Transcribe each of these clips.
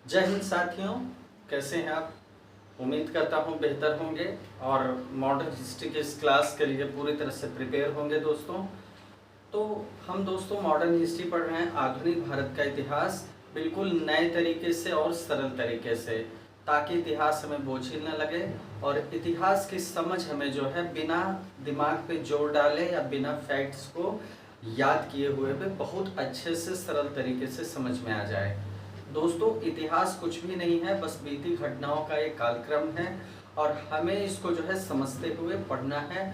जय हिंद साथियों, कैसे हैं आप। उम्मीद करता हूं बेहतर होंगे और मॉडर्न हिस्ट्री के इस क्लास के लिए पूरी तरह से प्रिपेयर होंगे दोस्तों। तो हम दोस्तों मॉडर्न हिस्ट्री पढ़ रहे हैं, आधुनिक भारत का इतिहास बिल्कुल नए तरीके से और सरल तरीके से, ताकि इतिहास हमें बोझिल न लगे और इतिहास की समझ हमें जो है बिना दिमाग पे जोर डाले या बिना फैक्ट्स को याद किए हुए भी बहुत अच्छे से सरल तरीके से समझ में आ जाए। दोस्तों इतिहास कुछ भी नहीं है, बस बीती घटनाओं का एक कालक्रम है और हमें इसको जो है समझते हुए पढ़ना है,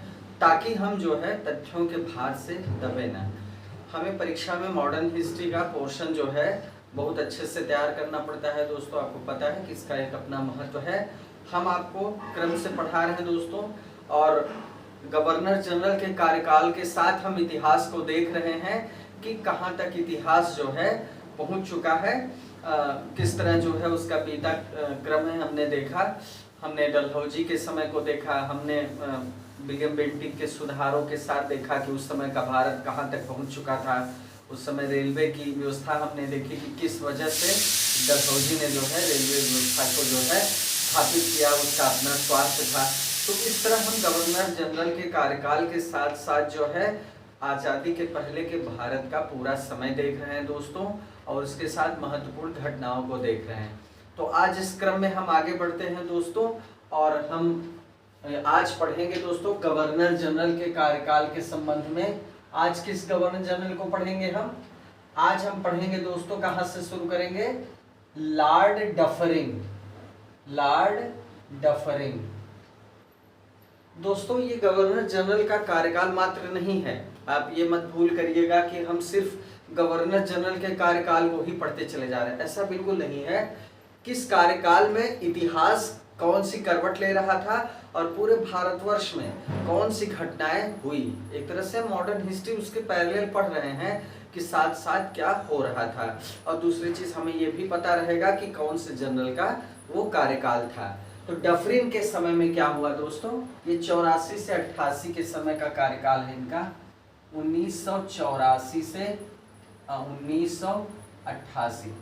ताकि हम जो है तथ्यों के भार से दबे न। हमें परीक्षा में मॉडर्न हिस्ट्री का पोर्शन जो है बहुत अच्छे से तैयार करना पड़ता है दोस्तों। आपको पता है कि इसका एक अपना महत्व है। हम आपको क्रम से पढ़ा रहे हैं दोस्तों, और गवर्नर जनरल के कार्यकाल के साथ हम इतिहास को देख रहे हैं कि कहाँ तक इतिहास जो है पहुँच चुका है, किस तरह जो है उसका बीता क्रम है। हमने देखा, हमने डलहौजी के समय को देखा, हमने विलियम बेंटिक के सुधारों के साथ देखा कि उस समय का भारत कहाँ तक पहुँच चुका था। उस समय रेलवे की व्यवस्था हमने देखी कि किस वजह से डलहौजी ने जो है रेलवे व्यवस्था को जो है स्थापित किया, उसका अपना स्वार्थ था। तो इस तरह हम गवर्नर जनरल के कार्यकाल के साथ साथ जो है आज़ादी के पहले के भारत का पूरा समय देख रहे हैं दोस्तों, और उसके साथ महत्वपूर्ण घटनाओं को देख रहे हैं। तो आज इस क्रम में हम आगे बढ़ते हैं दोस्तों, और हम आज पढ़ेंगे दोस्तों गवर्नर जनरल के कार्यकाल के संबंध में। आज किस गवर्नर जनरल को पढ़ेंगे हम? आज हम पढ़ेंगे दोस्तों, कहाँ से शुरू करेंगे? लॉर्ड डफरिंग। लॉर्ड डफरिंग दोस्तों, ये गवर्नर जनरल का कार्यकाल मात्र नहीं है। आप ये मत भूल करिएगा कि हम सिर्फ गवर्नर जनरल के कार्यकाल को ही पढ़ते चले जा रहे हैं, ऐसा बिल्कुल नहीं है। किस कार्यकाल में इतिहास कौन सी करवट ले रहा था और पूरे भारतवर्ष में कौन सी घटनाएं हुई, एक तरह से मॉडर्न हिस्ट्री उसके पैरेलल पढ़ रहे हैं कि साथ साथ क्या हो रहा था। और दूसरी चीज हमें ये भी पता रहेगा कि कौन से जनरल का वो कार्यकाल था। तो डफरिन के समय में क्या हुआ दोस्तों? ये 84 से 88 के समय का कार्यकाल है इनका, 1984 से 1988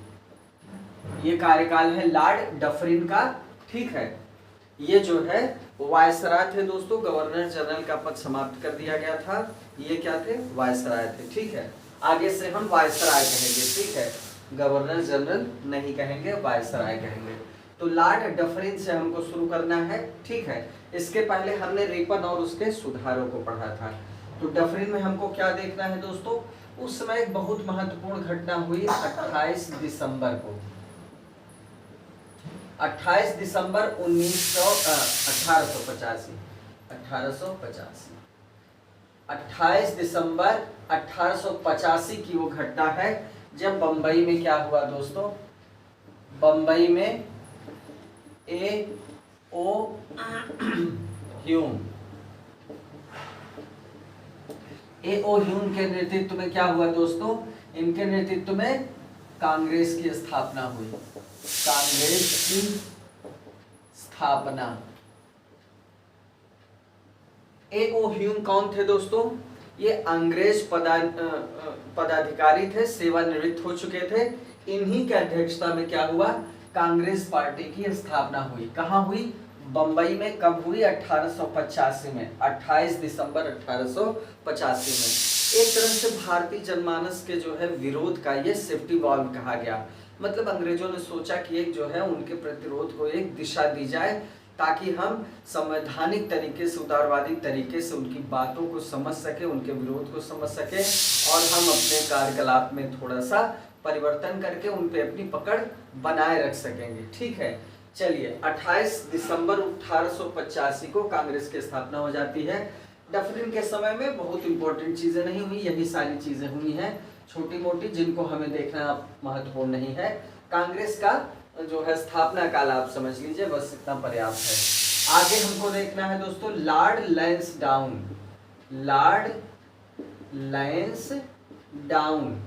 ये कार्यकाल है लॉर्ड डफरिन का। ठीक है, ये जो है वायसराय थे दोस्तों, गवर्नर जनरल का पद समाप्त कर दिया गया था। ये क्या थे? वायसराय थे। ठीक है, आगे से हम वायसराय कहेंगे। ठीक है, गवर्नर जनरल नहीं कहेंगे, वायसराय कहेंगे। तो लॉर्ड डफरिन से हमको शुरू करना है। ठीक है, इसके पहले हमने रिपन और उसके सुधारों को पढ़ा था। तो डफरिन में हमको क्या देखना है दोस्तों? उस समय एक बहुत महत्वपूर्ण घटना हुई 28 दिसंबर को। 28 दिसंबर 1885 28 दिसंबर 1885 की वो घटना है जब बंबई में क्या हुआ दोस्तों? बंबई में A.O. Hume A.O. ह्यूम के नेतृत्व में क्या हुआ दोस्तों? इनके नेतृत्व में कांग्रेस की स्थापना हुई। कांग्रेस की स्थापना। A.O. ह्यूम कौन थे दोस्तों? ये अंग्रेज पदाधिकारी थे, सेवानिवृत्त हो चुके थे। इन्हीं के अध्यक्षता में क्या हुआ? कांग्रेस पार्टी की स्थापना हुई। कहाँ हुई? बंबई में। कब हुई? 1885 में, 28 दिसंबर 1885 में। एक तरह से भारतीय जनमानस के जो है विरोध का ये सेफ्टी वॉल्व कहा गया। मतलब अंग्रेजों ने सोचा कि एक जो है उनके प्रतिरोध को एक दिशा दी जाए, ताकि हम संवैधानिक तरीके से, उदारवादी तरीके से उनकी बातों को समझ सके, उनके विरोध को समझ सके, और हम अपने कार्यकलाप में थोड़ा सा परिवर्तन करके उन पे अपनी पकड़ बनाए रख सकेंगे। ठीक है, चलिए 28 दिसंबर 1885 को कांग्रेस की स्थापना हो जाती है। डफरिन के समय में बहुत इंपॉर्टेंट चीजें नहीं हुई, यही सारी चीजें हुई हैं छोटी मोटी, जिनको हमें देखना महत्वपूर्ण नहीं है। कांग्रेस का जो है स्थापना काल आप समझ लीजिए, बस इतना पर्याप्त है। आगे हमको देखना है दोस्तों लॉर्ड लैंसडाउन। लॉर्ड लैंसडाउन,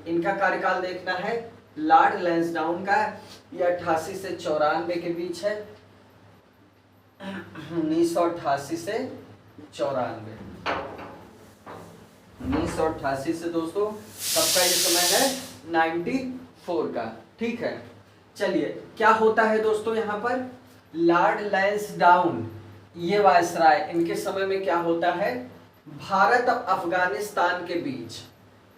इनका कार्यकाल देखना है। लॉर्ड लैंसडाउन का ये 88 से 94 के बीच है। 1988 से 94, 1988 से दोस्तों सबका ये समय है 94 का। ठीक है, चलिए क्या होता है दोस्तों यहाँ पर, लॉर्ड लैंसडाउन ये वायसराय, इनके समय में क्या होता है, भारत और अफगानिस्तान के बीच,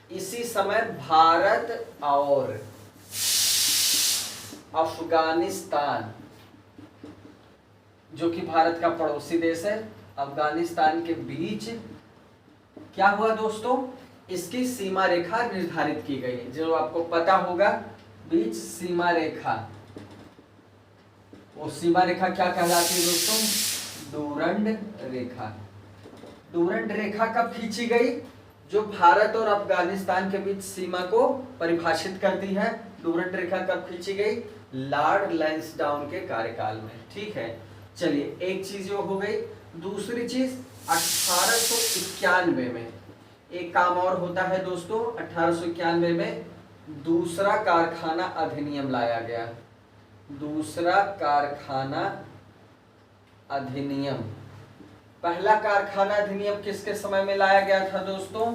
इसी समय भारत और अफगानिस्तान, जो कि भारत का पड़ोसी देश है, अफगानिस्तान के बीच क्या हुआ दोस्तों, इसकी सीमा रेखा निर्धारित की गई, जो आपको पता होगा, बीच सीमा रेखा। वो सीमा रेखा क्या कहलाती है दोस्तों, डूरंड रेखा। डूरंड रेखा कब खींची गई, जो भारत और अफगानिस्तान के बीच सीमा को परिभाषित करती है। डूरंड रेखा कब खींची गई, लॉर्ड लैंसडाउन के कार्यकाल में। ठीक है, चलिए एक चीज जो हो गई। दूसरी चीज 1891 में एक काम और होता है दोस्तों, 1891 में दूसरा कारखाना अधिनियम लाया गया। दूसरा कारखाना अधिनियम, पहला कारखाना अधिनियम किसके समय में लाया गया था दोस्तों,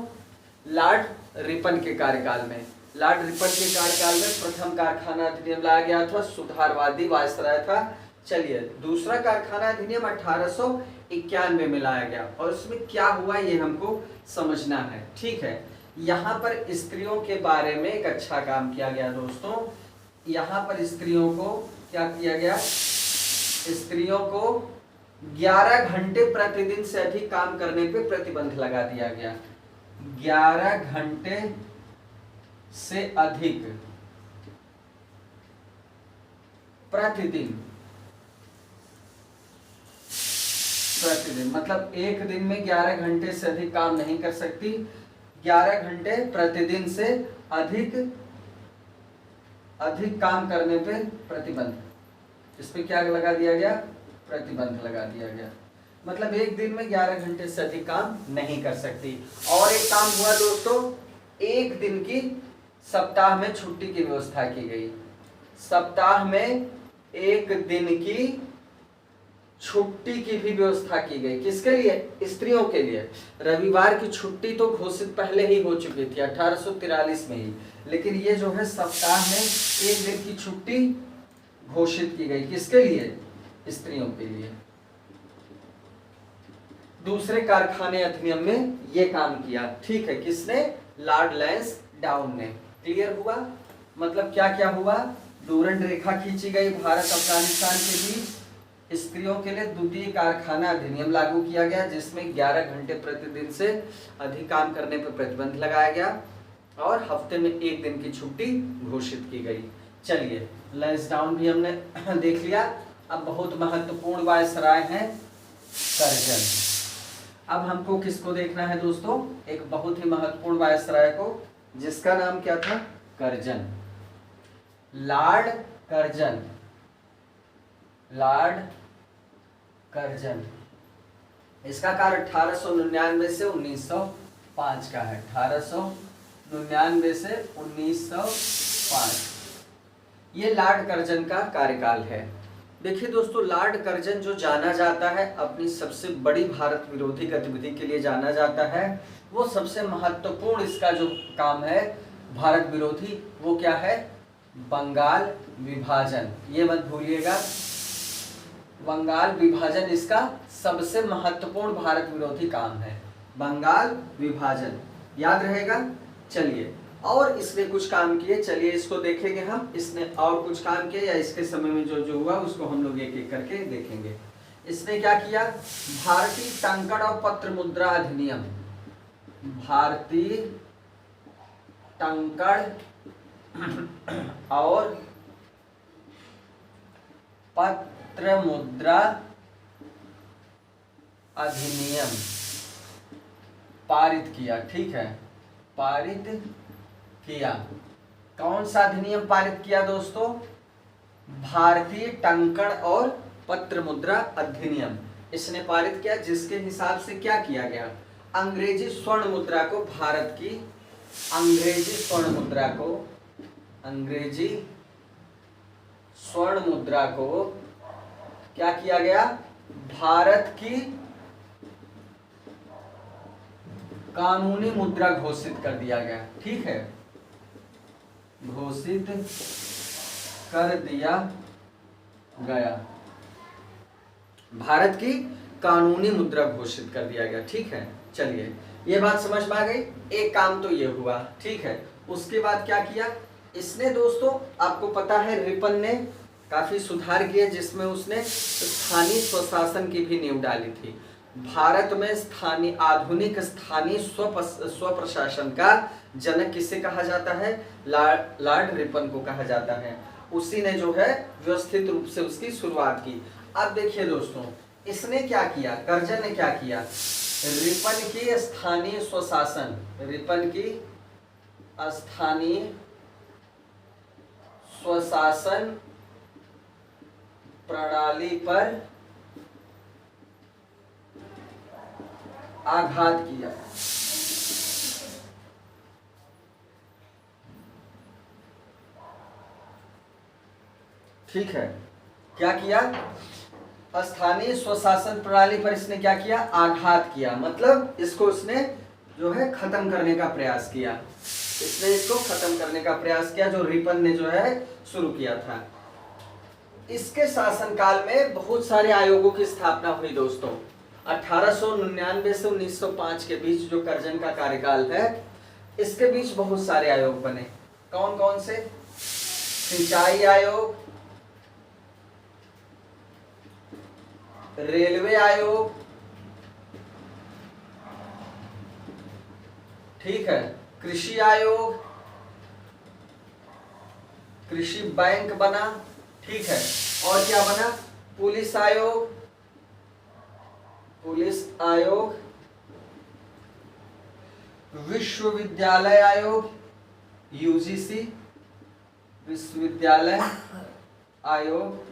लॉर्ड रिपन के कार्यकाल में। लॉर्ड रिपन के कार्यकाल में प्रथम कारखाना अधिनियम लाया गया था, सुधारवादी वायसराय था। चलिए दूसरा कारखाना अधिनियम 1891 में लाया गया, और उसमें क्या हुआ ये हमको समझना है। ठीक है, यहाँ पर स्त्रियों के बारे में एक अच्छा काम किया गया दोस्तों। यहाँ पर स्त्रियों को क्या किया गया, स्त्रियों को 11 घंटे प्रतिदिन से अधिक काम करने पे प्रतिबंध लगा दिया गया। 11 घंटे से अधिक प्रतिदिन मतलब एक दिन में 11 घंटे से अधिक काम नहीं कर सकती। 11 घंटे प्रतिदिन से अधिक काम करने पे प्रतिबंध, इस पे क्या लगा दिया गया, प्रतिबंध लगा दिया गया। मतलब एक दिन में 11 घंटे से अधिक काम नहीं कर सकती। और एक काम हुआ दोस्तों, एक दिन की सप्ताह में छुट्टी की व्यवस्था की गई। सप्ताह में एक दिन की छुट्टी की भी व्यवस्था की गई। किसके लिए, स्त्रियों के लिए। रविवार की छुट्टी तो घोषित पहले ही हो चुकी थी 1843 में ही, लेकिन ये जो है सप्ताह में एक दिन की छुट्टी घोषित की गई। किसके लिए, स्त्रियों के लिए। दूसरे कारखाने अधिनियम में ये काम किया। ठीक है, किसने, लॉर्ड लैंसडाउन ने। क्लियर हुआ, मतलब क्या क्या हुआ, डूरंड रेखा खींची गई, भारत अफगानिस्तान के बीच, स्त्रियों के लिए द्वितीय कारखाना अधिनियम लागू किया गया, जिसमें 11 घंटे प्रतिदिन से अधिक काम करने पर प्रतिबंध लगाया गया, और हफ्ते में एक दिन की छुट्टी घोषित की गई। चलिए लैंसडाउन भी हमने देख लिया। अब बहुत महत्वपूर्ण वायसराय हैं कर्जन। अब हमको किसको देखना है दोस्तों, एक बहुत ही महत्वपूर्ण वायसराय को, जिसका नाम क्या था, Curzon, Lord Curzon. Lord Curzon, इसका कार्य 1899 से 1905 का है। 1899 से 1905 ये लॉर्ड कर्जन का कार्यकाल है। देखिए दोस्तों, लॉर्ड कर्जन जो जाना जाता है अपनी सबसे बड़ी भारत विरोधी गतिविधि के लिए जाना जाता है। वो सबसे महत्वपूर्ण इसका जो काम है भारत विरोधी, वो क्या है, बंगाल विभाजन। ये मत भूलिएगा, बंगाल विभाजन इसका सबसे महत्वपूर्ण भारत विरोधी काम है, बंगाल विभाजन, याद रहेगा। चलिए, और इसने कुछ काम किए, चलिए इसको देखेंगे हम। इसने और कुछ काम किए, या इसके समय में जो जो हुआ उसको हम लोग एक एक करके देखेंगे। इसने क्या किया, भारतीय टंकण और पत्र मुद्रा अधिनियम, भारतीय टंकण और पत्र मुद्रा अधिनियम पारित किया। ठीक है, पारित किया। कौन सा अधिनियम पारित किया दोस्तों, भारतीय टंकण और पत्र मुद्रा अधिनियम इसने पारित किया, जिसके हिसाब से क्या किया गया, अंग्रेजी स्वर्ण मुद्रा को, भारत की अंग्रेजी स्वर्ण मुद्रा को, अंग्रेजी स्वर्ण मुद्रा को क्या किया गया, भारत की कानूनी मुद्रा घोषित कर दिया गया। ठीक है, घोषित कर दिया गया, भारत की कानूनी मुद्रा घोषित कर दिया गया। ठीक है, चलिए ये बात समझ में आ गई। एक काम तो ये हुआ, ठीक है। उसके बाद क्या किया इसने दोस्तों, आपको पता है रिपन ने काफी सुधार किए, जिसमें उसने स्थानीय स्वशासन की भी नींव डाली थी। भारत में स्थानीय आधुनिक स्थानीय स्व प्रशासन का जनक किसे कहा जाता है? लॉर्ड रिपन को कहा जाता है। उसी ने जो है व्यवस्थित रूप से उसकी शुरुआत की। अब देखिए दोस्तों, इसने क्या किया, कर्जन ने क्या किया, रिपन की स्थानीय स्वशासन, रिपन की स्थानीय स्वशासन प्रणाली पर आघात किया। ठीक है, क्या किया, स्थानीय स्वशासन प्रणाली पर इसने क्या किया, आघात किया, मतलब इसको इसने जो है खत्म करने का प्रयास किया। इसने इसको खत्म करने का प्रयास किया जो रिपन ने जो है शुरू किया था। इसके शासनकाल में बहुत सारे आयोगों की स्थापना हुई दोस्तों। 1899 से 1905 के बीच जो कर्जन का कार्यकाल है, इसके बीच बहुत सारे आयोग बने। कौन कौन से? सिंचाई आयोग, रेलवे आयोग, ठीक है, कृषि आयोग, कृषि बैंक बना, ठीक है, और क्या बना, पुलिस आयोग, पुलिस आयोग, विश्वविद्यालय आयोग, यूजीसी, विश्वविद्यालय आयोग,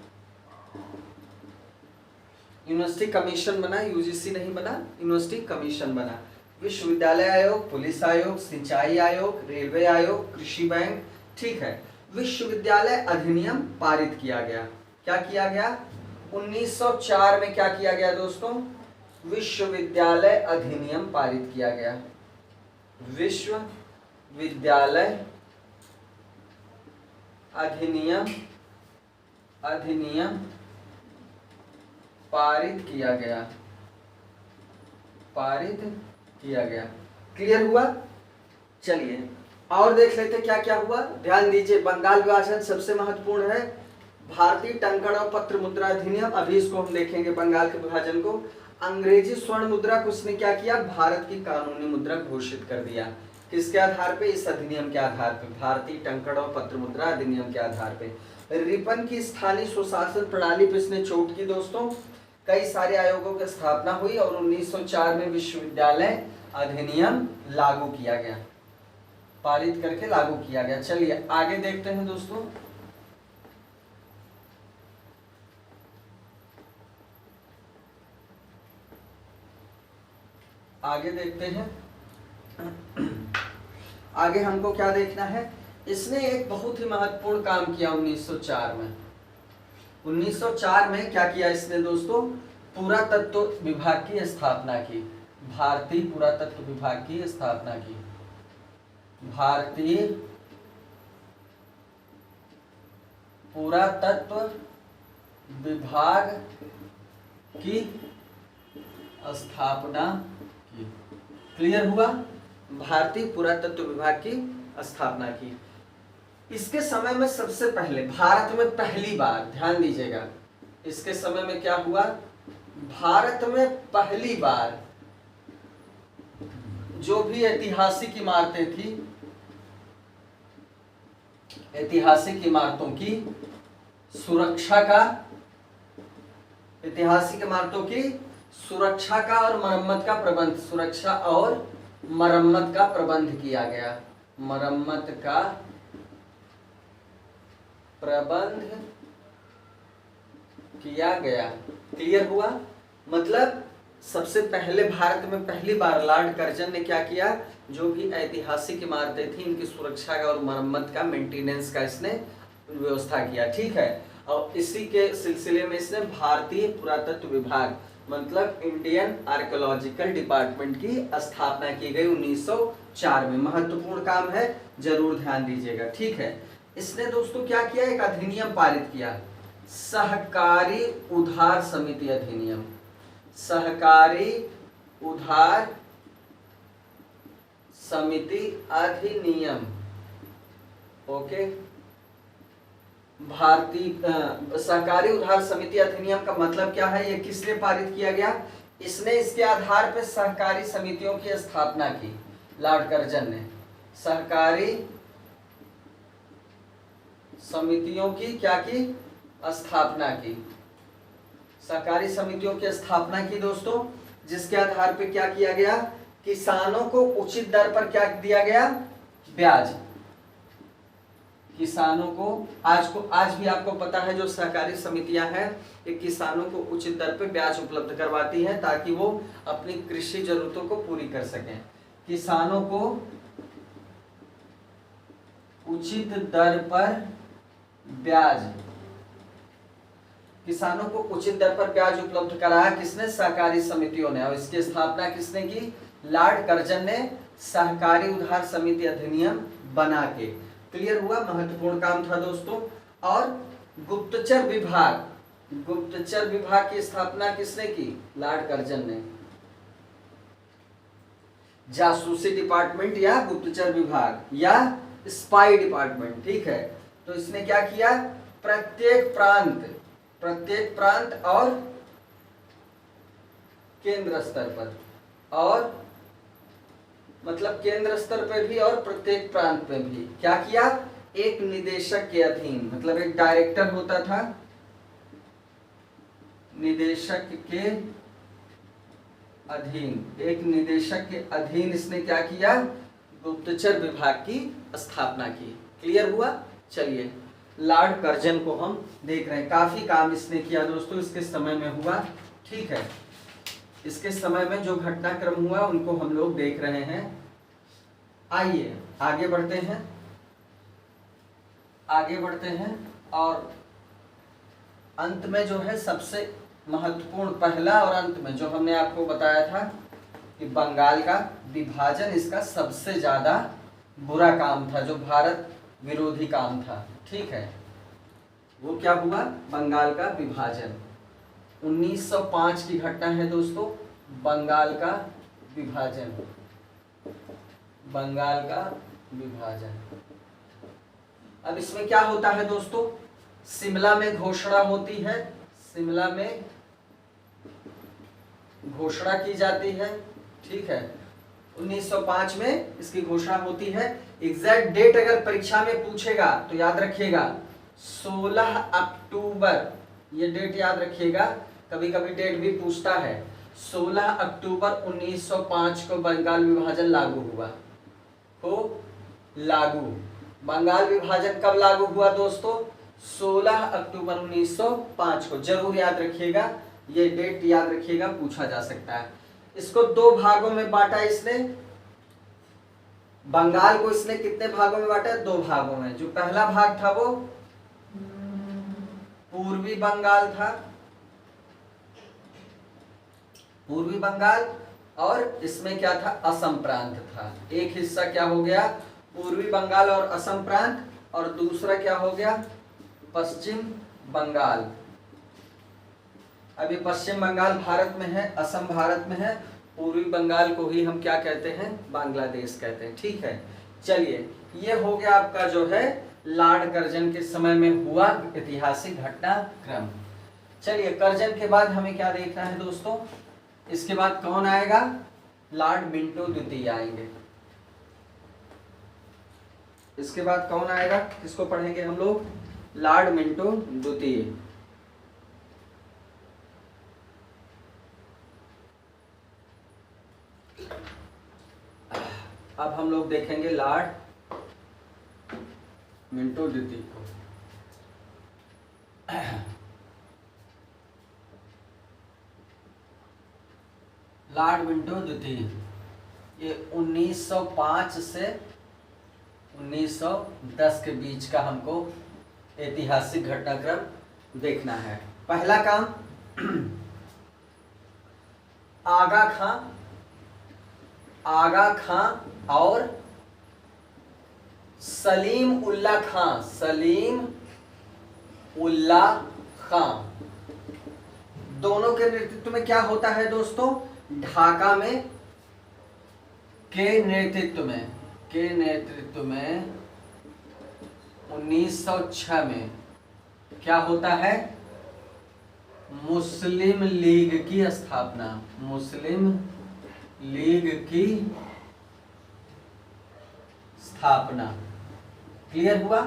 यूनिवर्सिटी कमीशन बना, यूजीसी नहीं बना, यूनिवर्सिटी कमीशन बना, विश्वविद्यालय आयोग, पुलिस आयोग, सिंचाई आयोग, रेलवे आयोग, कृषि बैंक, ठीक है। विश्वविद्यालय अधिनियम पारित किया गया। क्या किया गया? 1904 में क्या किया गया दोस्तों? विश्वविद्यालय अधिनियम पारित किया गया। विश्वविद्यालय अधिनियम पारित किया गया। क्लियर हुआ? चलिए और देख लेते क्या क्या हुआ। ध्यान दीजिए, बंगाल विभाजन सबसे महत्वपूर्ण है। भारतीय टंकण और पत्र मुद्रा अधिनियम, अभी इसको हम देखेंगे बंगाल के विभाजन को। अंग्रेजी स्वर्ण मुद्रा को उसने क्या किया? भारत की कानूनी मुद्रा घोषित कर दिया। किसके आधार पे? इस अधिनियम के आधार पे, भारतीय टंकण और पत्र मुद्रा अधिनियम के आधार पे। रिपन की स्थानीय स्वशासन प्रणाली पे इसने चोट की दोस्तों। कई सारे आयोगों की स्थापना हुई और 1904 में विश्वविद्यालय अधिनियम लागू किया गया, पारित करके लागू किया गया। चलिए आगे देखते हैं दोस्तों। आगे देखते हैं, आगे हमको क्या देखना है। इसने एक बहुत ही महत्वपूर्ण काम किया 1904 में। 1904 में क्या किया इसने दोस्तों? पुरातत्व विभाग की स्थापना की। भारतीय पुरातत्व विभाग की स्थापना की। भारतीय पुरातत्व विभाग की स्थापना की। क्लियर हुआ? भारतीय पुरातत्व विभाग की स्थापना की। इसके समय में सबसे पहले भारत में पहली बार, ध्यान दीजिएगा, इसके समय में क्या हुआ? भारत में पहली बार जो भी ऐतिहासिक इमारतें थी, ऐतिहासिक इमारतों की सुरक्षा का, ऐतिहासिक इमारतों की सुरक्षा का और मरम्मत का प्रबंध, सुरक्षा और मरम्मत का प्रबंध किया गया। मरम्मत का प्रबंध किया गया। क्लियर हुआ? मतलब सबसे पहले भारत में पहली बार लॉर्ड कर्जन ने क्या किया? जो भी ऐतिहासिक इमारतें थी इनकी सुरक्षा का और मरम्मत का, मेंटेनेंस का इसने व्यवस्था किया। ठीक है, और इसी के सिलसिले में इसने भारतीय पुरातत्व विभाग मतलब इंडियन आर्कियोलॉजिकल डिपार्टमेंट की स्थापना की गई 1904 में। महत्वपूर्ण काम है, जरूर ध्यान दीजिएगा। ठीक है, इसने दोस्तों क्या किया, एक अधिनियम पारित किया, सहकारी उधार समिति अधिनियम, सहकारी उधार समिति अधिनियम। ओके, भारतीय सहकारी उधार समिति अधिनियम का मतलब क्या है, ये किसने पारित किया गया, इसने इसके आधार पर सहकारी समितियों की स्थापना की, लॉर्ड कर्जन ने सहकारी समितियों की क्या की, स्थापना की, सहकारी समितियों की स्थापना की दोस्तों, जिसके आधार पर क्या किया गया, किसानों को उचित दर पर क्या दिया गया, ब्याज। किसानों को आज भी आपको पता है जो सहकारी समितियां हैं ये किसानों को उचित दर पर ब्याज उपलब्ध करवाती हैं ताकि वो अपनी कृषि जरूरतों को पूरी कर सकें। किसानों को उचित दर पर ब्याज, किसानों को उचित दर पर ब्याज उपलब्ध कराया किसने, सहकारी समितियों ने। और इसकी स्थापना किसने की, लॉर्ड कर्जन ने सहकारी उधार समिति अधिनियम बना के। क्लियर हुआ, महत्वपूर्ण काम था दोस्तों। और गुप्तचर विभाग, गुप्तचर विभाग की स्थापना किसने की, लॉर्ड कर्जन ने। जासूसी डिपार्टमेंट या गुप्तचर विभाग या स्पाई डिपार्टमेंट, ठीक है। तो इसने क्या किया, प्रत्येक प्रांत और केंद्र स्तर पर, और मतलब केंद्र स्तर पे भी और प्रत्येक प्रांत पे भी क्या किया, एक निदेशक के अधीन, मतलब एक डायरेक्टर होता था, निदेशक के अधीन, एक निदेशक के अधीन इसने क्या किया, गुप्तचर विभाग की स्थापना की। क्लियर हुआ। चलिए लॉर्ड कर्जन को हम देख रहे हैं, काफी काम इसने किया दोस्तों, इसके समय में हुआ, ठीक है। इसके समय में जो घटनाक्रम हुआ उनको हम लोग देख रहे हैं। आइए आगे बढ़ते हैं और अंत में जो है सबसे महत्वपूर्ण, पहला और अंत में जो हमने आपको बताया था कि बंगाल का विभाजन इसका सबसे ज्यादा बुरा काम था, जो भारत विरोधी काम था, ठीक है। वो क्या हुआ, बंगाल का विभाजन। 1905 की घटना है दोस्तों, बंगाल का विभाजन, बंगाल का विभाजन। अब इसमें क्या होता है दोस्तों, शिमला में घोषणा होती है, शिमला में घोषणा की जाती है, ठीक है। 1905 में इसकी घोषणा होती है। एग्जैक्ट डेट अगर परीक्षा में पूछेगा तो याद रखिएगा 16 अक्टूबर, ये डेट याद रखिएगा, कभी कभी डेट भी पूछता है। 16 अक्टूबर 1905 को बंगाल विभाजन लागू हुआ, बंगाल विभाजन कब लागू हुआ दोस्तों, 16 अक्टूबर 1905 को। जरूर याद रखिएगा, ये डेट याद रखिएगा, पूछा जा सकता है। इसको दो भागों में बांटा इसने, बंगाल को इसने कितने भागों में बांटा, दो भागों में। जो पहला भाग था वो पूर्वी बंगाल था, पूर्वी बंगाल, और इसमें क्या था, असम प्रांत था। एक हिस्सा क्या हो गया, पूर्वी बंगाल और असम प्रांत, और दूसरा क्या हो गया, पश्चिम बंगाल। अभी पश्चिम बंगाल भारत में है, असम भारत में है, पूर्वी बंगाल को ही हम क्या कहते हैं, बांग्लादेश कहते हैं, ठीक है। चलिए ये हो गया आपका जो है लॉर्ड कर्जन के समय में हुआ ऐतिहासिक घटनाक्रम। चलिए कर्जन के बाद हमें क्या देखना है दोस्तों, इसके बाद कौन आएगा, लॉर्ड मिंटो द्वितीय आएंगे। इसके बाद कौन आएगा, किसको पढ़ेंगे हम लोग, लॉर्ड मिंटो द्वितीय। अब हम लोग देखेंगे लॉर्ड मिंटो द्वितीय को। लॉर्ड मिंटो द्वितीय ये 1905 से 1910 के बीच का हमको ऐतिहासिक घटनाक्रम देखना है। पहला काम, आगा खां और सलीम उल्ला खां, सलीम उल्ला खां, दोनों के नेतृत्व में क्या होता है दोस्तों, ढाका में के नेतृत्व में 1906 में क्या होता है, मुस्लिम लीग की स्थापना, मुस्लिम लीग की स्थापना। क्लियर हुआ?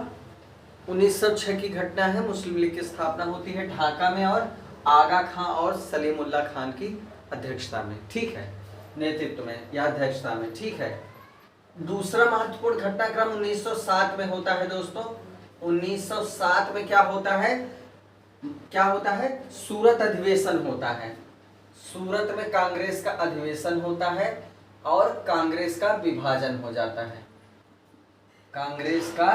1906 की घटना है, मुस्लिम लीग की स्थापना होती है ढाका में और आगा खां और सलीमुल्लाह खान की अध्यक्षता में, ठीक है, नेतृत्व में या अध्यक्षता में, ठीक है। दूसरा महत्वपूर्ण घटनाक्रम 1907 में होता है दोस्तों। 1907 में क्या होता है, सूरत अधिवेशन होता है। सूरत में कांग्रेस का अधिवेशन होता है और कांग्रेस का विभाजन हो जाता है। कांग्रेस का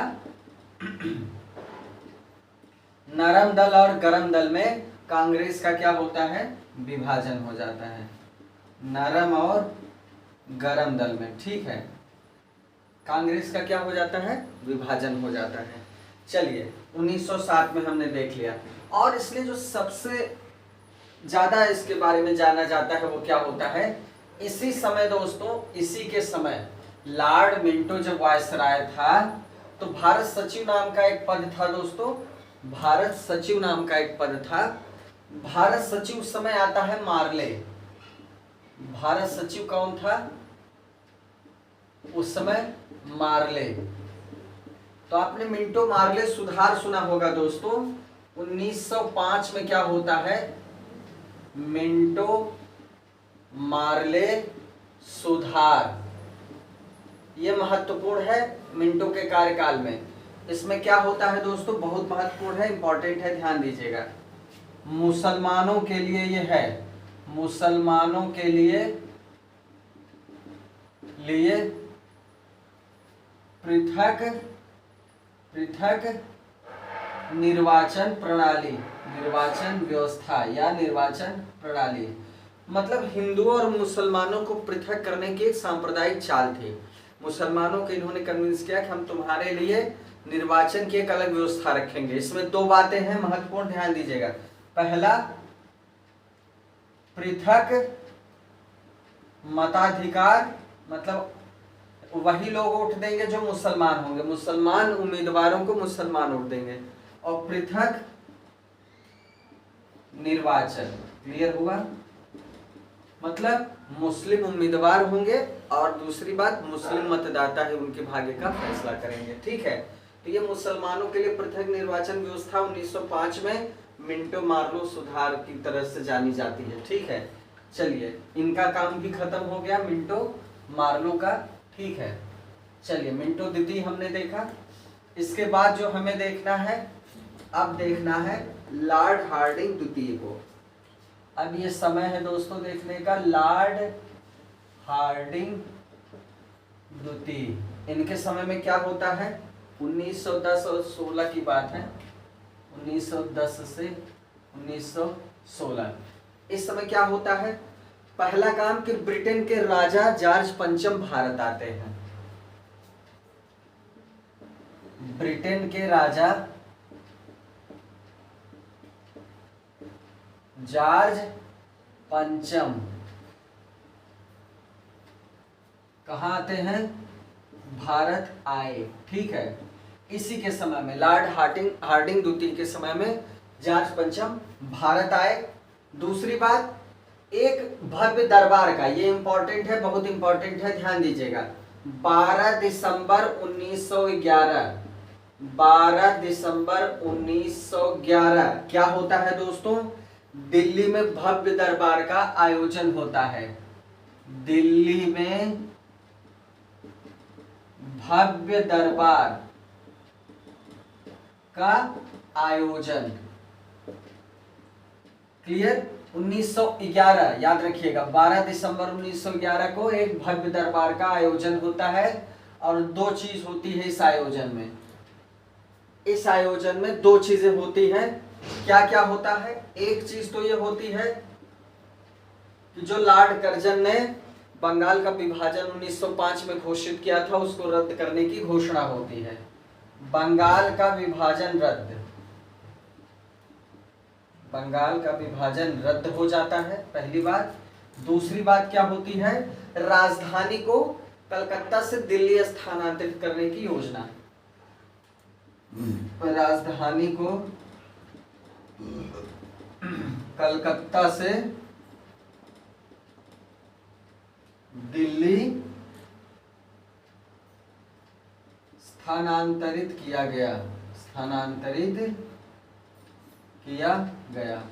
नरम दल और गरम दल में कांग्रेस का क्या होता है, विभाजन हो जाता है, नरम और गरम दल में, ठीक है, कांग्रेस का क्या हो जाता है, विभाजन हो जाता है। चलिए 1907 में हमने देख लिया। और इसलिए जो सबसे ज्यादा इसके बारे में जाना जाता है वो क्या होता है, इसी समय दोस्तों, इसी के समय लॉर्ड मिंटो जब वायसराय था तो भारत सचिव नाम का एक पद था दोस्तों, भारत सचिव नाम का एक पद था। भारत सचिव उस समय आता है मार्ले। भारत सचिव कौन था उस समय, मार्ले। तो आपने मिंटो मार्ले सुधार सुना होगा दोस्तों। 1905 में क्या होता है, मिंटो मार्ले सुधार, यह महत्वपूर्ण है मिंटो के कार्यकाल में। इसमें क्या होता है दोस्तों, बहुत महत्वपूर्ण है, इंपॉर्टेंट है, ध्यान दीजिएगा। मुसलमानों के लिए यह है, मुसलमानों के लिए पृथक निर्वाचन प्रणाली, निर्वाचन व्यवस्था या निर्वाचन प्रणाली, मतलब हिंदुओं और मुसलमानों को पृथक करने की एक सांप्रदायिक चाल थी। मुसलमानों को इन्होंने कन्विंस किया कि हम तुम्हारे लिए निर्वाचन की एक अलग व्यवस्था रखेंगे। इसमें दो बातें हैं महत्वपूर्ण, ध्यान दीजिएगा। पहला, पृथक मताधिकार, मतलब वही लोग वोट देंगे जो मुसलमान होंगे, मुसलमान उम्मीदवारों को मुसलमान वोट देंगे, और पृथक निर्वाचन। क्लियर हुआ? मतलब मुस्लिम उम्मीदवार होंगे और दूसरी बात, मुस्लिम मतदाता ही उनके भाग्य का फैसला करेंगे, ठीक है। तो ये मुसलमानों के लिए पृथक निर्वाचन व्यवस्था 1905 में मिंटो मार्लो सुधार की तरह से जानी जाती है, ठीक है। चलिए, इनका काम भी खत्म हो गया, मिंटो मार्लो का, ठीक है। चलिए, मिंटो द्वितीय हमने देखा। इसके बाद जो हमें देखना है, अब देखना है लॉर्ड हार्डिंग द्वितीय को। अब ये समय है दोस्तों देखने का, लॉर्ड हार्डिंग द्वितीय। इनके समय में क्या होता है, 1910 और 16 की बात है, 1910 से 1916। इस समय क्या होता है, पहला काम कि ब्रिटेन के राजा जॉर्ज पंचम भारत आते हैं। ब्रिटेन के राजा जॉर्ज पंचम कहाँ आते हैं, भारत आए, ठीक है। इसी के समय में लॉर्ड हार्डिंग द्वितीय के समय में जॉर्ज पंचम भारत आए। दूसरी बात, एक भव्य दरबार का, ये इंपॉर्टेंट है, बहुत इंपॉर्टेंट है, ध्यान दीजिएगा। 12 दिसंबर 1911, 12 दिसंबर 1911 क्या होता है दोस्तों, दिल्ली में भव्य दरबार का आयोजन होता है। दिल्ली में भव्य दरबार का आयोजन, क्लियर। 1911 याद रखिएगा, 12 दिसंबर 1911 को एक भव्य दरबार का आयोजन होता है। और दो चीज होती है इस आयोजन में, इस आयोजन में दो चीजें होती हैं। क्या क्या होता है, एक चीज तो ये होती है कि जो लॉर्ड कर्जन ने बंगाल का विभाजन 1905 में घोषित किया था, उसको रद्द करने की घोषणा होती है। बंगाल का विभाजन रद्द, बंगाल का विभाजन रद्द हो जाता है, पहली बात। दूसरी बात क्या होती है, राजधानी को कलकत्ता से दिल्ली स्थानांतरित करने की योजना। राजधानी को कलकत्ता से दिल्ली स्थानांतरित किया गया, स्थानांतरित किया गया।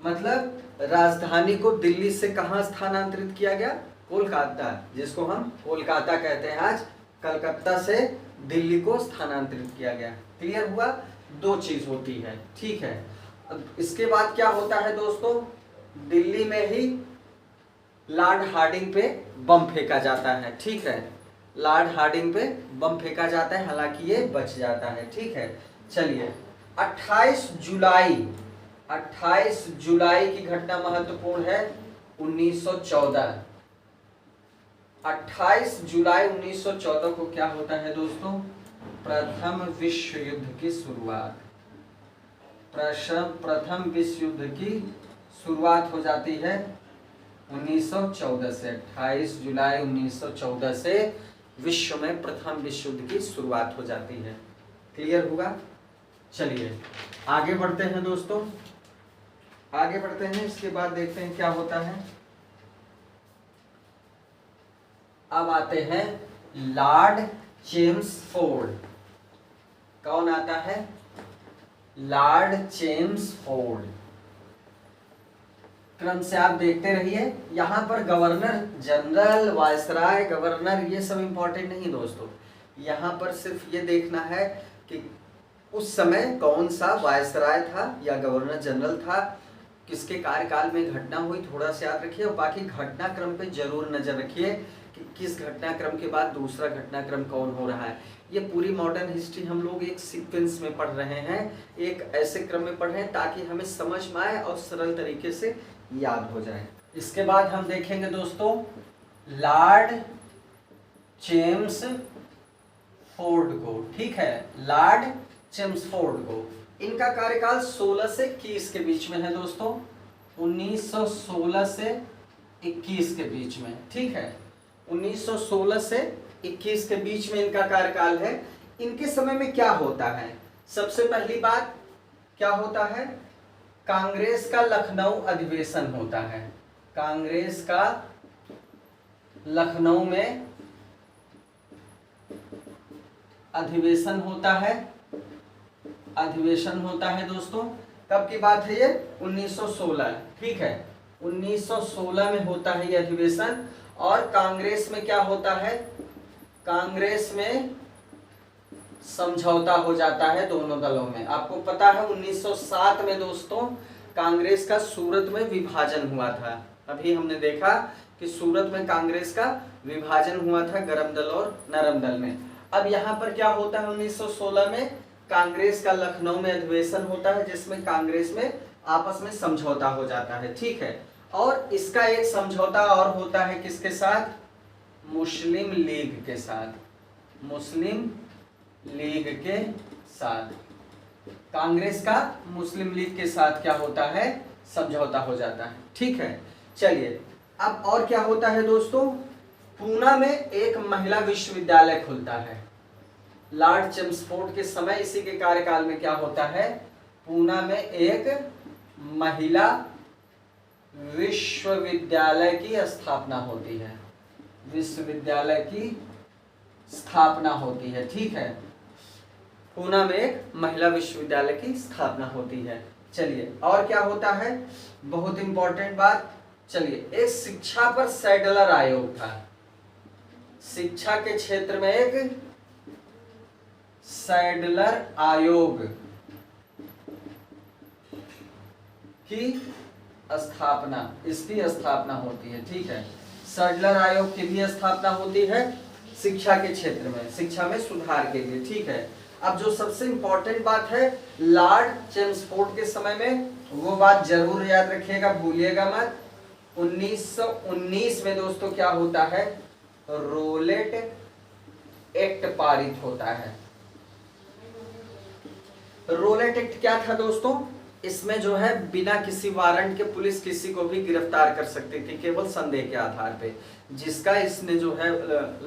मतलब राजधानी को दिल्ली से कहां स्थानांतरित किया गया, कोलकाता, जिसको हम कोलकाता कहते हैं आज, कलकत्ता से दिल्ली को स्थानांतरित किया गया। क्लियर हुआ, दो चीज होती है, ठीक है। अब इसके बाद क्या होता है दोस्तों, दिल्ली में ही लॉर्ड हार्डिंग पे बम फेंका जाता है, ठीक है, लॉर्ड हार्डिंग पे बम फेंका जाता है, हालांकि ये बच जाता है, ठीक है। चलिए 28 जुलाई की घटना महत्वपूर्ण है, 1914। 28 जुलाई 1914 को क्या होता है दोस्तों, प्रथम विश्व युद्ध की शुरुआत। प्रथम विश्व युद्ध की शुरुआत हो जाती है 1914 से। 28 जुलाई 1914 से विश्व में प्रथम विश्व युद्ध की शुरुआत हो जाती है। क्लियर हुआ। चलिए आगे बढ़ते हैं दोस्तों, आगे बढ़ते हैं। इसके बाद देखते हैं क्या होता है। अब आते हैं लॉर्ड चेम्सफोर्ड। कौन आता है, लॉर्ड चेम्सफोर्ड। क्रम से आप देखते रहिए, यहाँ पर गवर्नर जनरल, वायसराय, गवर्नर, ये सब इंपॉर्टेंट नहीं दोस्तों। यहाँ पर सिर्फ ये देखना है कि उस समय कौन सा वायसराय था या गवर्नर जनरल था, किसके कार्यकाल में घटना हुई, थोड़ा सा याद रखिए। और बाकी घटनाक्रम पे जरूर नजर रखिए कि किस घटनाक्रम के बाद दूसरा घटनाक्रम कौन हो रहा है। ये पूरी मॉडर्न हिस्ट्री हम लोग एक सीक्वेंस में पढ़ रहे हैं, एक ऐसे क्रम में पढ़ रहे हैं ताकि हमें समझ में आए और सरल तरीके से याद हो जाए। इसके बाद हम देखेंगे दोस्तों लॉर्ड चेम्सफोर्ड को, ठीक है, लॉर्ड चेम्सफोर्ड को। इनका कार्यकाल 16 से 21 के बीच में है दोस्तों, 1916 से 21 के बीच में, ठीक है, 1916 से 21 के बीच में इनका कार्यकाल है। इनके समय में क्या होता है, सबसे पहली बात क्या होता है, कांग्रेस का लखनऊ अधिवेशन होता है। कांग्रेस का लखनऊ में अधिवेशन होता है, अधिवेशन होता है दोस्तों। कब की बात है ये, 1916, ठीक है, 1916 में होता है ये अधिवेशन। और कांग्रेस में क्या होता है, कांग्रेस में समझौता हो जाता है दोनों दलों में। आपको पता है 1907 में दोस्तों कांग्रेस का सूरत में विभाजन हुआ था। अभी हमने देखा कि सूरत में कांग्रेस का विभाजन हुआ था गरम दल और नरम दल में। अब यहाँ पर क्या होता है, 1916 में कांग्रेस का लखनऊ में अधिवेशन होता है, जिसमें कांग्रेस में आपस में समझौता हो जाता है, ठीक है। और इसका एक समझौता और होता है किसके साथ, मुस्लिम लीग के साथ, मुस्लिम लीग के साथ। कांग्रेस का मुस्लिम लीग के साथ क्या होता है, समझौता हो जाता है, ठीक है। चलिए अब और क्या होता है दोस्तों, पूना में एक महिला विश्वविद्यालय खुलता है। लॉर्ड चेम्सफोर्ड के समय इसी के कार्यकाल में क्या होता है, पूना में एक महिला विश्वविद्यालय की स्थापना होती है, विश्वविद्यालय की स्थापना होती है, ठीक है। पूना में एक महिला विश्वविद्यालय की स्थापना होती है। चलिए और क्या होता है, बहुत इंपॉर्टेंट बात, चलिए एक शिक्षा पर सैडलर आयोग था। शिक्षा के क्षेत्र में एक सैडलर आयोग की स्थापना, इसकी स्थापना होती है, ठीक है। सैडलर आयोग की भी स्थापना होती है शिक्षा के क्षेत्र में, शिक्षा में सुधार के लिए, ठीक है। अब जो सबसे इंपॉर्टेंट बात है लॉर्ड चेम्सफोर्ड के समय में, वो बात जरूर याद रखिएगा, भूलिएगा मत। 1919 में दोस्तों क्या होता है, रोलेट एक्ट पारित होता है। रोलेट एक्ट क्या था दोस्तों, इसमें जो है बिना किसी वारंट के पुलिस किसी को भी गिरफ्तार कर सकती थी केवल संदेह के आधार पे, जिसका इसने जो है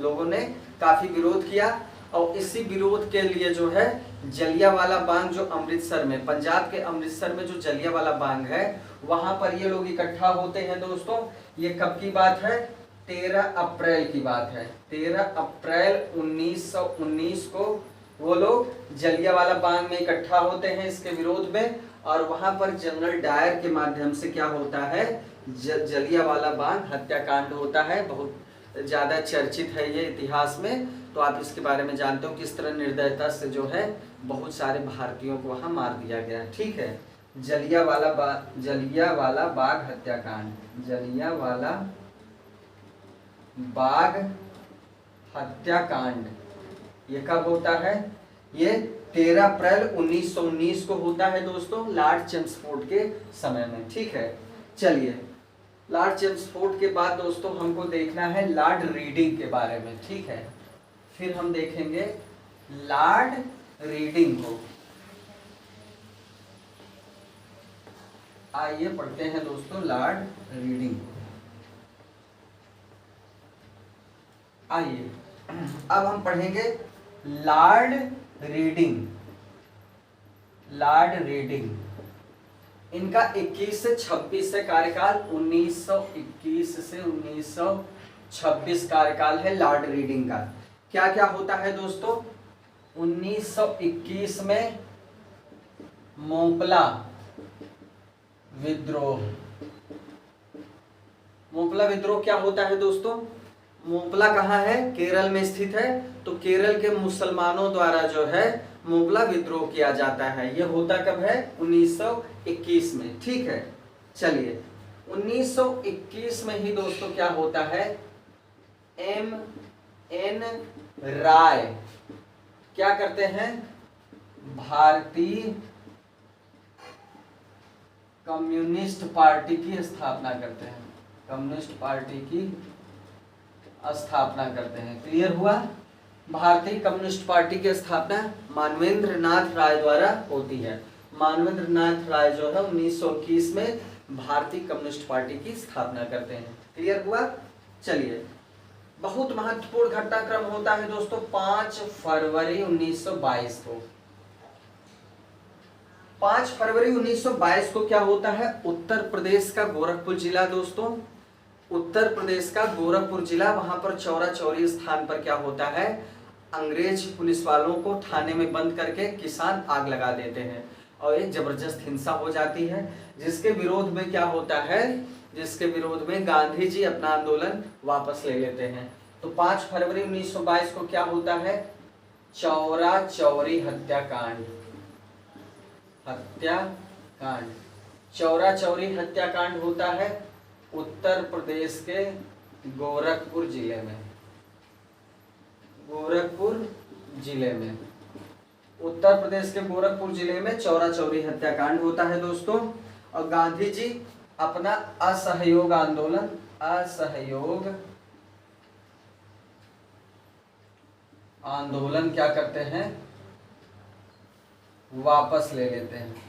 लोगों ने काफी विरोध किया। और इसी विरोध के लिए जो है जलियांवाला बाग जो अमृतसर में, पंजाब के अमृतसर में जो जलियांवाला बाग है, वहां पर ये लोग इकट्ठा होते हैं दोस्तों। ये कब की बात है, 13 अप्रैल की बात है। 13 अप्रैल 1919 को वो लोग जलियांवाला बाग में इकट्ठा होते हैं इसके विरोध में। और वहां पर जनरल डायर के माध्यम से क्या होता है, जलियांवाला बाग हत्याकांड होता है। बहुत ज्यादा चर्चित है ये इतिहास में, तो आप इसके बारे में जानते हो किस तरह निर्दयता से जो है बहुत सारे भारतीयों को वहां मार दिया गया। ठीक है, जलियांवाला बाग हत्याकांड, जलियांवाला बाग हत्याकांड ये कब होता है, ये 13 अप्रैल 1919 को होता है दोस्तों, लॉर्ड चेम्सफोर्ड के समय में। ठीक है, चलिए लॉर्ड चेम्सफोर्ड के बाद दोस्तों हमको देखना है लॉर्ड रीडिंग के बारे में। ठीक है, फिर हम देखेंगे लॉर्ड रीडिंग को। आइए पढ़ते हैं दोस्तों लॉर्ड रीडिंग को। आइए अब हम पढ़ेंगे लॉर्ड रीडिंग। लॉर्ड रीडिंग इनका 21 से 26 से कार्यकाल, 1921 से 1926 कार्यकाल है लॉर्ड रीडिंग का। क्या क्या होता है दोस्तों, 1921 में मोपला विद्रोह। मोपला विद्रोह क्या होता है दोस्तों, मोपला कहाँ है, केरल में स्थित है। तो केरल के मुसलमानों द्वारा जो है मोपला विद्रोह किया जाता है। यह होता कब है, 1921 में। ठीक है, चलिए 1921 में ही दोस्तों क्या होता है, M.N. राय क्या करते हैं, भारतीय कम्युनिस्ट पार्टी की स्थापना करते हैं। कम्युनिस्ट पार्टी की स्थापना करते हैं। क्लियर हुआ, भारतीय कम्युनिस्ट पार्टी की स्थापना मानवेंद्र नाथ राय द्वारा होती है। मानवेंद्र नाथ राय जो है 1921 में भारतीय कम्युनिस्ट पार्टी की स्थापना करते हैं। क्लियर हुआ, चलिए बहुत महत्वपूर्ण घटनाक्रम होता है दोस्तों 5 फरवरी 1922 को। 5 फरवरी 1922 को क्या होता है, उत्तर प्रदेश का गोरखपुर जिला दोस्तों, उत्तर प्रदेश का गोरखपुर जिला, वहां पर चौरा चौरी स्थान पर क्या होता है, अंग्रेज पुलिस वालों को थाने में बंद करके किसान आग लगा देते हैं और एक जबरदस्त हिंसा हो जाती है, जिसके विरोध में क्या होता है, जिसके विरोध में गांधी जी अपना आंदोलन वापस ले लेते हैं। तो 5 फरवरी 1922 को क्या होता है, चौरा चौरी हत्याकांड। हत्याकांड, चौरा चौरी हत्याकांड होता है उत्तर प्रदेश के गोरखपुर जिले में। गोरखपुर जिले में, उत्तर प्रदेश के गोरखपुर जिले में चौरा चौरी हत्याकांड होता है दोस्तों। और गांधी जी अपना असहयोग आंदोलन, असहयोग आंदोलन क्या करते हैं, वापस ले लेते हैं।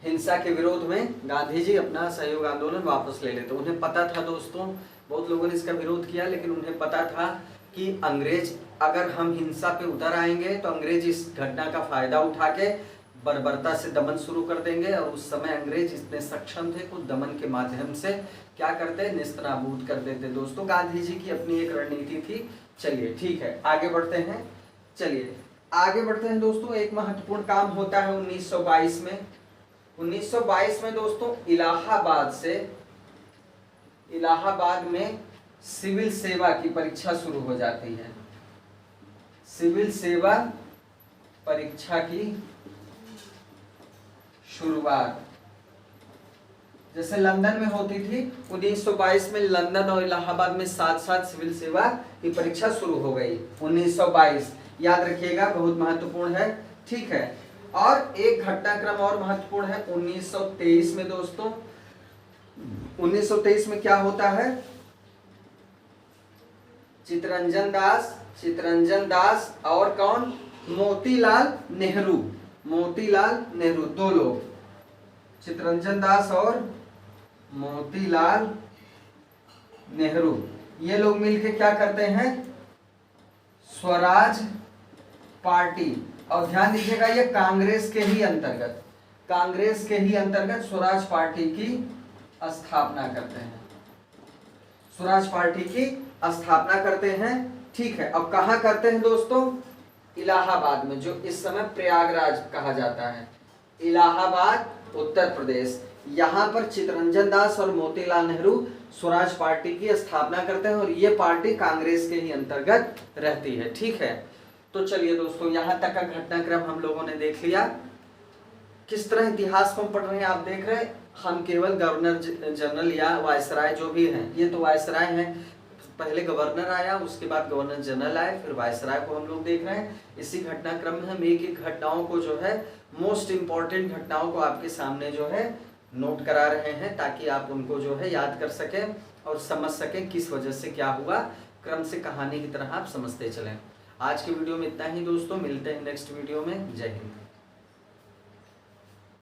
हिंसा के विरोध में गांधी जी अपना सहयोग आंदोलन वापस ले लेते। उन्हें पता था दोस्तों, बहुत लोगों ने इसका विरोध किया, लेकिन उन्हें पता था कि अंग्रेज, अगर हम हिंसा पे उतर आएंगे तो अंग्रेज इस घटना का फायदा उठा के बर्बरता से दमन शुरू कर देंगे। और उस समय अंग्रेज इतने सक्षम थे, कुछ दमन के माध्यम से क्या करते, नेस्तनाबूद कर देते दोस्तों। गांधी जी की अपनी एक रणनीति थी। चलिए ठीक है, आगे बढ़ते हैं। चलिए आगे बढ़ते हैं दोस्तों। एक महत्वपूर्ण काम होता है 1922 में। 1922 में दोस्तों इलाहाबाद में सिविल सेवा की परीक्षा शुरू हो जाती है। सिविल सेवा परीक्षा की शुरुआत जैसे लंदन में होती थी, 1922 में लंदन और इलाहाबाद में साथ साथ सिविल सेवा की परीक्षा शुरू हो गई। 1922 याद रखिएगा, बहुत महत्वपूर्ण है। ठीक है, और एक घटनाक्रम और महत्वपूर्ण है 1923 में दोस्तों। 1923 में क्या होता है? चित्तरंजन दास और कौन? मोतीलाल नेहरू। मोतीलाल नेहरू, दो लोग, चित्तरंजन दास और मोतीलाल नेहरू, ये लोग मिलके क्या करते हैं? स्वराज पार्टी। और ध्यान दीजिएगा ये कांग्रेस के ही अंतर्गत स्वराज पार्टी की स्थापना करते हैं। स्वराज पार्टी की स्थापना करते हैं। ठीक है, अब कहाँ करते हैं दोस्तों? इलाहाबाद में, जो इस समय प्रयागराज कहा जाता है। इलाहाबाद, उत्तर प्रदेश। यहाँ पर चित्तरंजन दास और मोतीलाल नेहरू स्वराज पार्टी की स्थापना करते हैं और ये पार्टी कांग्रेस के ही अंतर्गत रहती है। ठीक है, तो चलिए दोस्तों, यहाँ तक का घटनाक्रम हम लोगों ने देख लिया। किस तरह इतिहास को हम पढ़ रहे हैं आप देख रहे हैं। हम केवल गवर्नर जनरल या वायसराय जो भी हैं, ये तो वायसराय हैं, पहले गवर्नर आया, उसके बाद गवर्नर जनरल आए, फिर वायसराय को हम लोग देख रहे हैं। इसी घटनाक्रम में हम एक एक घटनाओं को जो है, मोस्ट इंपॉर्टेंट घटनाओं को आपके सामने जो है नोट करा रहे हैं, ताकि आप उनको जो है याद कर सकें और समझ सकें किस वजह से क्या हुआ। क्रम से कहानी की तरह आप समझते चलें। आज के वीडियो में इतना ही दोस्तों, मिलते हैं नेक्स्ट वीडियो में। जय हिंद।